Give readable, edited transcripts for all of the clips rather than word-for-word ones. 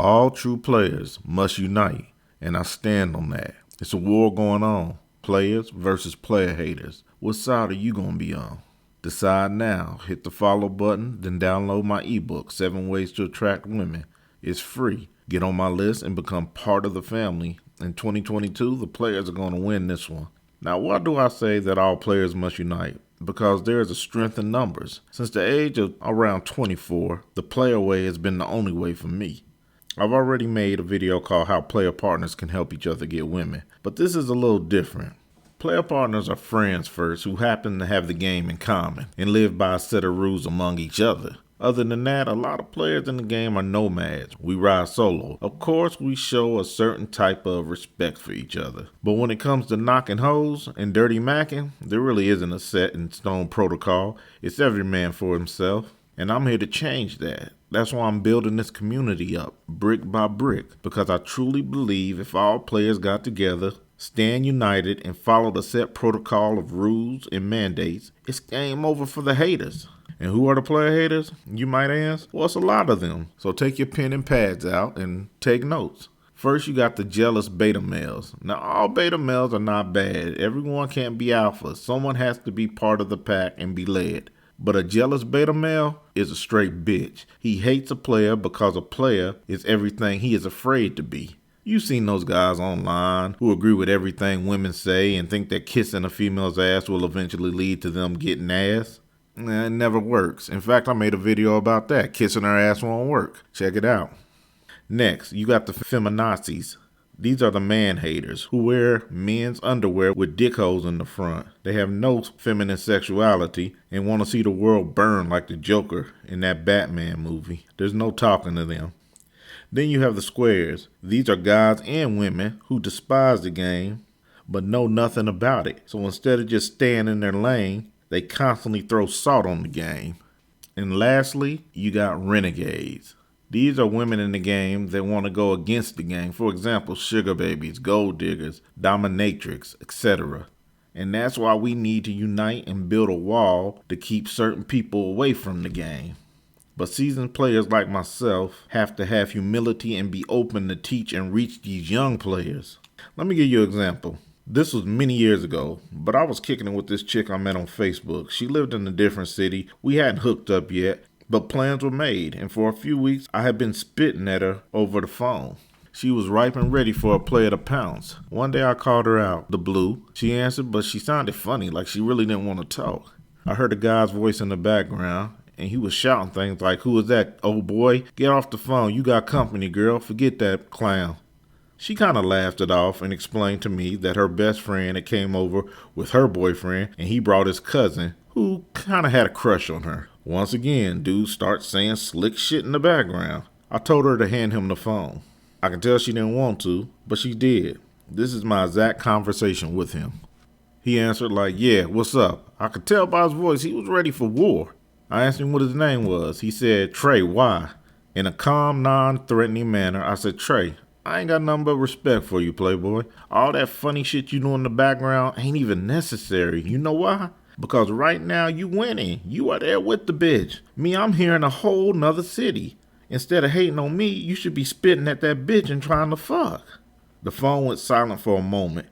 All true players must unite, and I stand on that. It's a war going on. Players versus player haters. What side are you going to be on? Decide now. Hit the follow button, then download my ebook, 7 Ways to Attract Women. It's free. Get on my list and become part of the family. In 2022, the players are going to win this one. Now, why do I say that all players must unite? Because there is a strength in numbers. Since the age of around 24, the player way has been the only way for me. I've already made a video called How Player Partners Can Help Each Other Get Women, but this is a little different. Player partners are friends first who happen to have the game in common and live by a set of rules among each other. Other than that, a lot of players in the game are nomads. We ride solo. Of course, we show a certain type of respect for each other. But when it comes to knocking hoes and dirty macking, there really isn't a set in stone protocol. It's every man for himself. And I'm here to change that. That's why I'm building this community up, brick by brick, because I truly believe if all players got together, stand united, and follow the set protocol of rules and mandates, it's game over for the haters. And who are the player haters, you might ask? Well, it's a lot of them. So take your pen and pads out and take notes. First, you got the jealous beta males. Now, all beta males are not bad. Everyone can't be alpha. Someone has to be part of the pack and be led. But a jealous beta male is a straight bitch. He hates a player because a player is everything he is afraid to be. You've seen those guys online who agree with everything women say and think that kissing a female's ass will eventually lead to them getting ass. Nah, it never works. In fact, I made a video about that. Kissing her ass won't work. Check it out. Next, you got the feminazis. These are the man haters who wear men's underwear with dick holes in the front. They have no feminine sexuality and want to see the world burn like the Joker in that Batman movie. There's no talking to them. Then you have the squares. These are guys and women who despise the game but know nothing about it. So instead of just staying in their lane, they constantly throw salt on the game. And lastly, you got renegades. These are women in the game that want to go against the game. For example, sugar babies, gold diggers, dominatrix, etc. And that's why we need to unite and build a wall to keep certain people away from the game. But seasoned players like myself have to have humility and be open to teach and reach these young players. Let me give you an example. This was many years ago, but I was kicking it with this chick I met on Facebook. She lived in a different city. We hadn't hooked up yet, but plans were made, and for a few weeks, I had been spitting at her over the phone. She was ripe and ready for a player to pounce. One day I called her out, the blue. She answered, but she sounded funny, like she really didn't want to talk. I heard a guy's voice in the background, and he was shouting things like, "Who is that, old boy? Get off the phone, you got company, girl. Forget that clown." She kind of laughed it off and explained to me that her best friend had came over with her boyfriend, and he brought his cousin, who kind of had a crush on her. Once again, dude starts saying slick shit in the background. I told her to hand him the phone. I can tell she didn't want to, but she did. This is my exact conversation with him. He answered like, "Yeah, what's up?" I could tell by his voice he was ready for war. I asked him what his name was. He said, "Trey, why?" In a calm, non-threatening manner, I said, "Trey, I ain't got nothing but respect for you, playboy. All that funny shit you do in the background ain't even necessary. You know why? Because right now you winning. You are there with the bitch. Me, I'm here in a whole nother city. Instead of hating on me, you should be spitting at that bitch and trying to fuck." The phone went silent for a moment.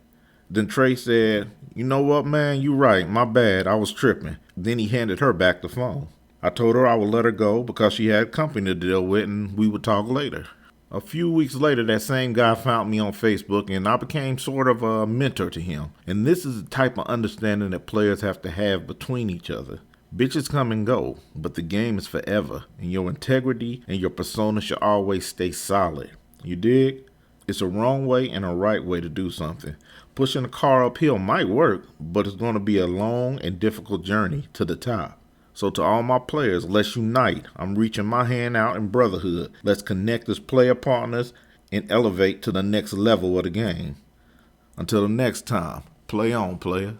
Then Trey said, "You know what, man? You right. My bad. I was tripping." Then he handed her back the phone. I told her I would let her go because she had company to deal with and we would talk later. A few weeks later, that same guy found me on Facebook and I became sort of a mentor to him. And this is the type of understanding that players have to have between each other. Bitches come and go, but the game is forever, and your integrity and your persona should always stay solid. You dig? It's a wrong way and a right way to do something. Pushing a car uphill might work, but it's going to be a long and difficult journey to the top. So to all my players, let's unite. I'm reaching my hand out in brotherhood. Let's connect as player partners and elevate to the next level of the game. Until the next time, play on, player.